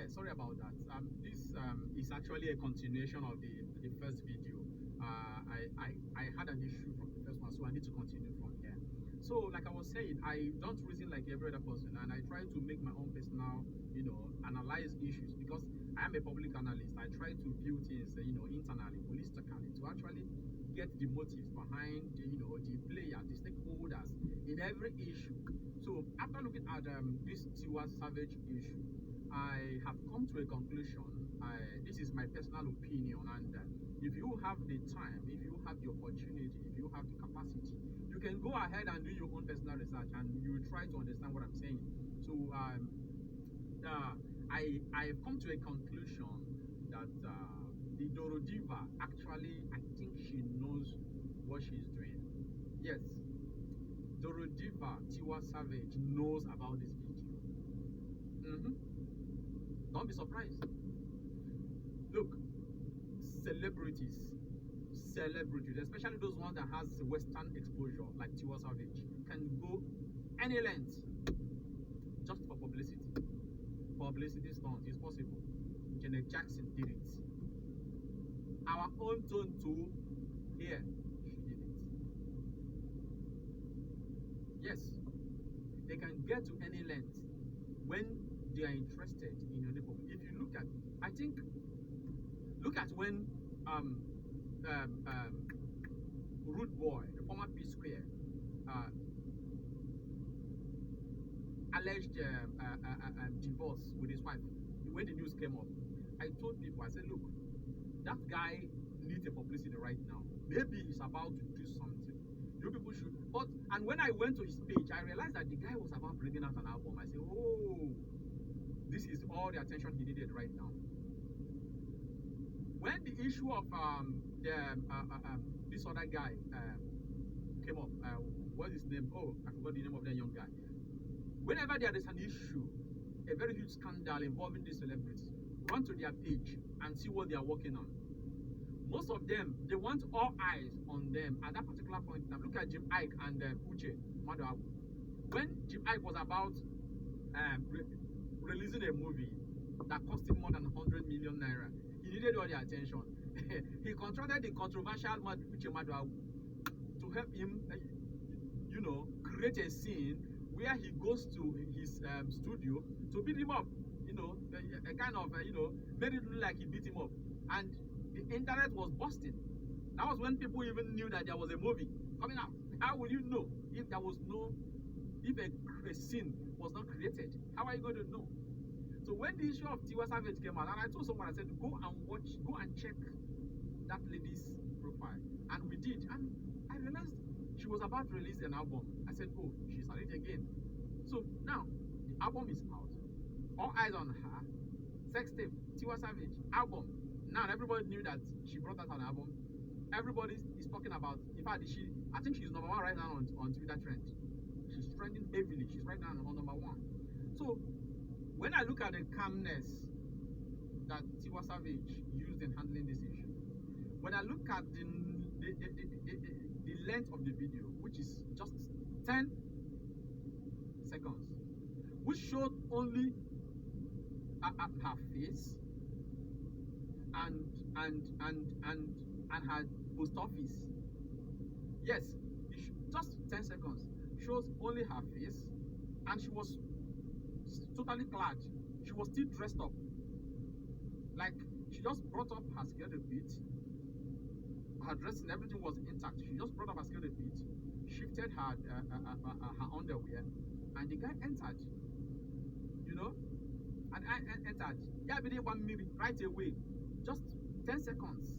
sorry about that. This is actually a continuation of the first video. I had an issue from the first one, so I need to continue from here. So, like I was saying, I don't reason like every other person, and I try to make my own personal, analyze issues, because I am a public analyst. I try to view things, internally, holistically, to actually get the motives behind, the players, the stakeholders in every issue. So, after looking at this Tiwa Savage issue, I have come to a conclusion. This is my personal opinion, and if you have the time, if you have the opportunity, if you have the capacity, you can go ahead and do your own personal research, and you will try to understand what I'm saying. So I've come to a conclusion that the Doro Diva, actually, I think she knows what she's doing. Yes, Doro Diva Tiwa Savage knows about this video. Don't be surprised. Look, celebrities, especially those ones that has Western exposure, like Tiwa Savage, can go any length just for publicity. Publicity stunt is possible. Janet Jackson did it. Our own Tone too, here, she did it. Yes, they can get to any length when they are interested in any problem. If you look at, look at when Rude Boy, the former P Square, alleged divorce with his wife. When the news came up, I told people, I said, look, that guy needs a publicity right now. Maybe he's about to do something. You people should. And when I went to his page, I realized that the guy was about bringing out an album. I said, oh, this is all the attention he needed right now. When the issue of this other guy came up, what's his name? Oh, I forgot the name of that young guy. Whenever there is an issue, a very huge scandal involving these celebrities, run to their page and see what they are working on. Most of them, they want all eyes on them at that particular point. Now look at Jim Ike and Uche Madawu. When Jim Ike was about releasing a movie that cost him more than 100 million naira, he needed all the attention. He contracted the controversial Uche Madawu to help him, create a scene where he goes to his studio to beat him up. A kind of, made it look like he beat him up. And the internet was busting. That was when people even knew that there was a movie coming out. How would you know if there was if a scene was not created? How are you going to know? So when the issue of Tiwa Savage came out, and I told someone, I said, go and check that lady's profile. And we did. And I realized she was about to release an album. I said, oh, she's at it again. So now, the album is out. All eyes on her. Sex tape, Tiwa Savage, album. Now everybody knew that she brought out an album. Everybody is talking about, in fact, I think she's number one right now on Twitter trend. She's trending heavily. She's right now on number one. So when I look at the calmness that Tiwa Savage used in handling this issue, when I look at the length of the video, which is just 10 seconds, which showed only her face and her post office. Yes, just 10 seconds shows only her face, and she was totally clad. She was still dressed up. Like, she just brought up her skirt a bit. Her dress and everything was intact. She just brought up her skirt a bit, shifted her underwear, and the guy entered. And I entered. Yeah, within 1 minute, right away. Just 10 seconds.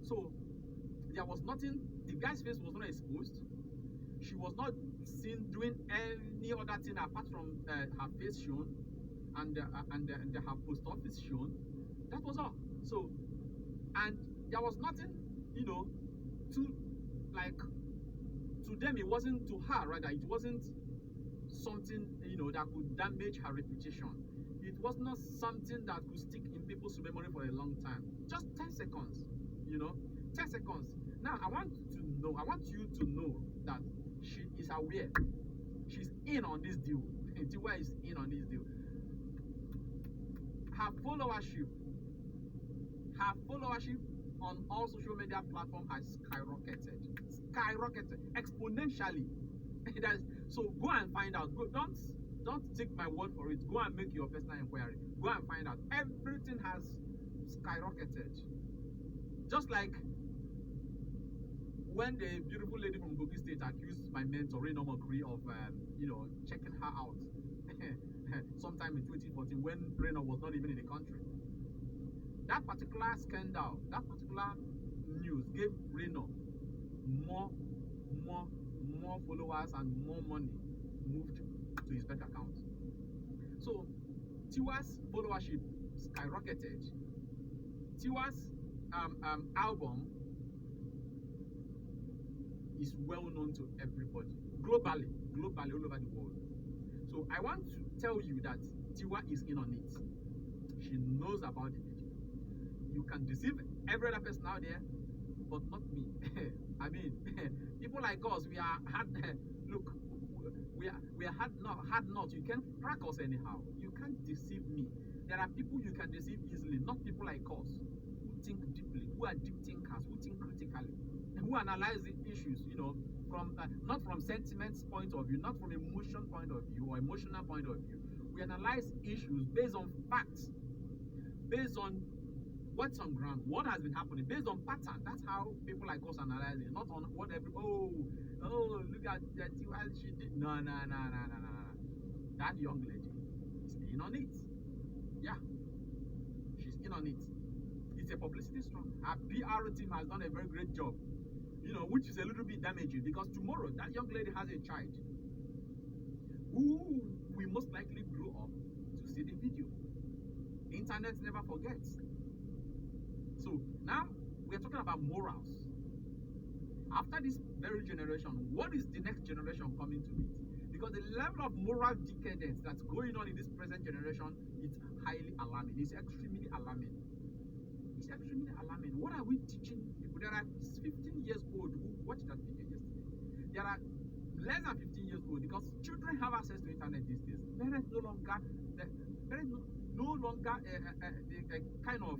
So there was nothing. The guy's face was not exposed. She was not seen doing any other thing apart from her face shown and her post office shown. That was all. So, and there was nothing, to them. It wasn't, to her rather. It wasn't something that could damage her reputation. It was not something that could stick in people's memory for a long time. Just 10 seconds, 10 seconds. Now I want you to know that she is aware. She's in on this deal. Tiwa is in on this deal. followership, on all social media platforms has skyrocketed exponentially. So go and find out. Don't take my word for it. Go and make your personal inquiry. Go and find out. Everything has skyrocketed. Just like when the beautiful lady from Kogi State accused my mentor Reno Mokri of checking her out sometime in 2014 when Reno was not even in the country. That particular scandal, that particular news gave Reno more followers and more money moved to his bank account. So Tiwa's followership skyrocketed. Tiwa's album is well known to everybody globally all over the world. So I want to tell you that Tiwa is in on it. She knows about the video. You can deceive every other person out there, but not me. I mean, people like us, we are hard. Look, we are hard not. You can't crack us anyhow. You can't deceive me. There are people you can deceive easily, not people like us who think deeply, who are deep thinkers, who think critically, and who analyze the issues. From not from sentiments point of view, not from emotion point of view or emotional point of view. We analyze issues based on facts, based on what's on ground, what has been happening, based on pattern. That's how people like us analyze it, not on what look at that she did. No. That young lady is in on it. Yeah, she's in on it. It's a publicity stunt. Our PR team has done a very great job, which is a little bit damaging because tomorrow that young lady has a child who will most likely grow up to see the video. Internet never forgets. So now we're talking about morals. After this very generation, what is the next generation coming to meet? Because the level of moral decadence that's going on in this present generation is highly alarming. It's extremely alarming. It's extremely alarming. What are we teaching people? There are 15 years old who watched that video yesterday. There are less than 15 years old because children have access to internet these days. Parents no longer kind of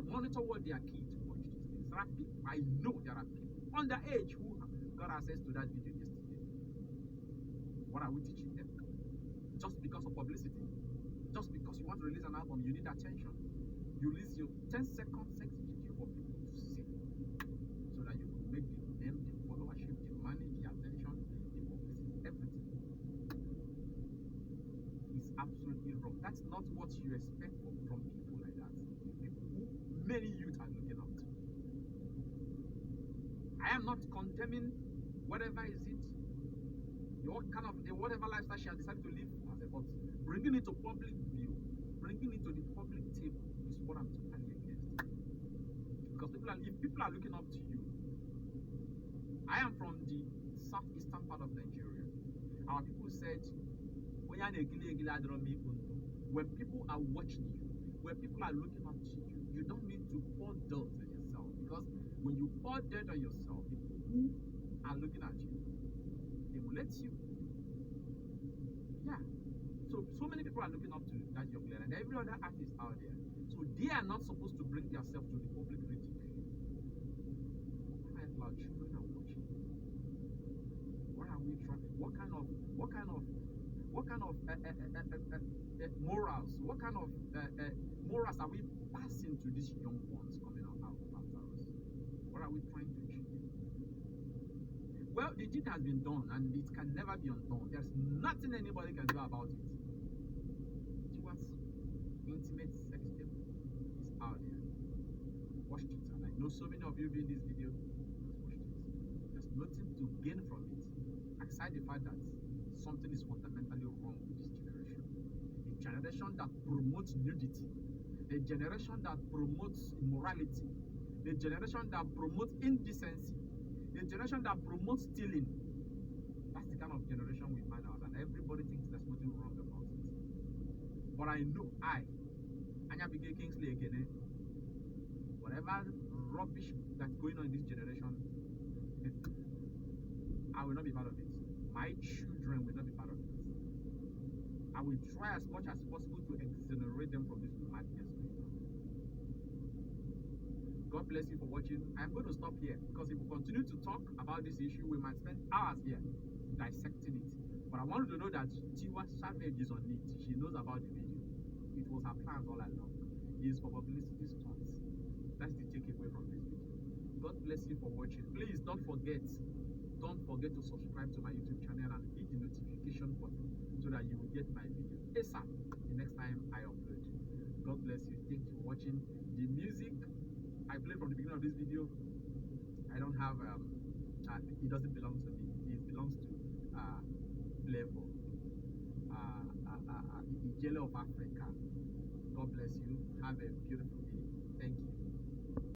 monitor what their kids watch these days. There are people, I know there are people underage who got access to that video yesterday. What are we teaching them? Just because of publicity? Just because you want to release an album, you need attention. You release your 10-second sex video for people to see, so that you can make the name, the followership, the money, the attention, the publicity, everything. It's absolutely wrong. That's not what you expect from people like that. People who many youth are looking up to. I am not condemning whatever is it, whatever lifestyle she has decided to live as a, but bringing it to public view, bringing it to the public table is what I'm totally against. Because if people are looking up to you, I am from the southeastern part of Nigeria. Our people said, when people are watching you, when people are looking up to you, you don't need to pour dirt on yourself. Because when you pour dirt on yourself, the people who are looking at you, they will let you. Yeah. So many people are looking up to that young lady and every other artist out there. So they are not supposed to bring themselves to the public ridicule. Our children are watching. What are we trying? What kind of morals? What kind of morals are we passing to these young ones coming out after us? What are we trying to achieve? Well, the deed has been done and it can never be undone. There's nothing anybody can do about it. Tiwa's intimate sex tape is out there. Watch it. And I know so many of you viewing this video has watched it. There's nothing to gain from it, aside the fact that something is fundamentally wrong with this generation. A generation that promotes nudity, a generation that promotes immorality, a generation that promotes indecency, a generation that promotes stealing. That's the kind of generation we find out, and everybody thinks there's nothing wrong about it. But I know Anya Bigay Kingsley again, whatever rubbish that's going on in this generation, I will not be part of it. My children will not be part of it. I will try as much as possible to exonerate them from this madness going on. God bless you for watching. I'm going to stop here because if we continue to talk about this issue, we might spend hours here dissecting it. But I want you to know that Tiwa Savage is on it. She knows about the video. It was her plans all along. It is for publicity stunts. That's the takeaway from this video. God bless you for watching. Please don't forget to subscribe to my YouTube channel and hit the notification button so that you will get my video ASAP the next time I upload. God bless you. Thank you for watching. The music I played from the beginning of this video, I don't have it doesn't belong to me. It belongs to Flavor, the Jelly of Africa. God bless you. Have a beautiful day. Thank you.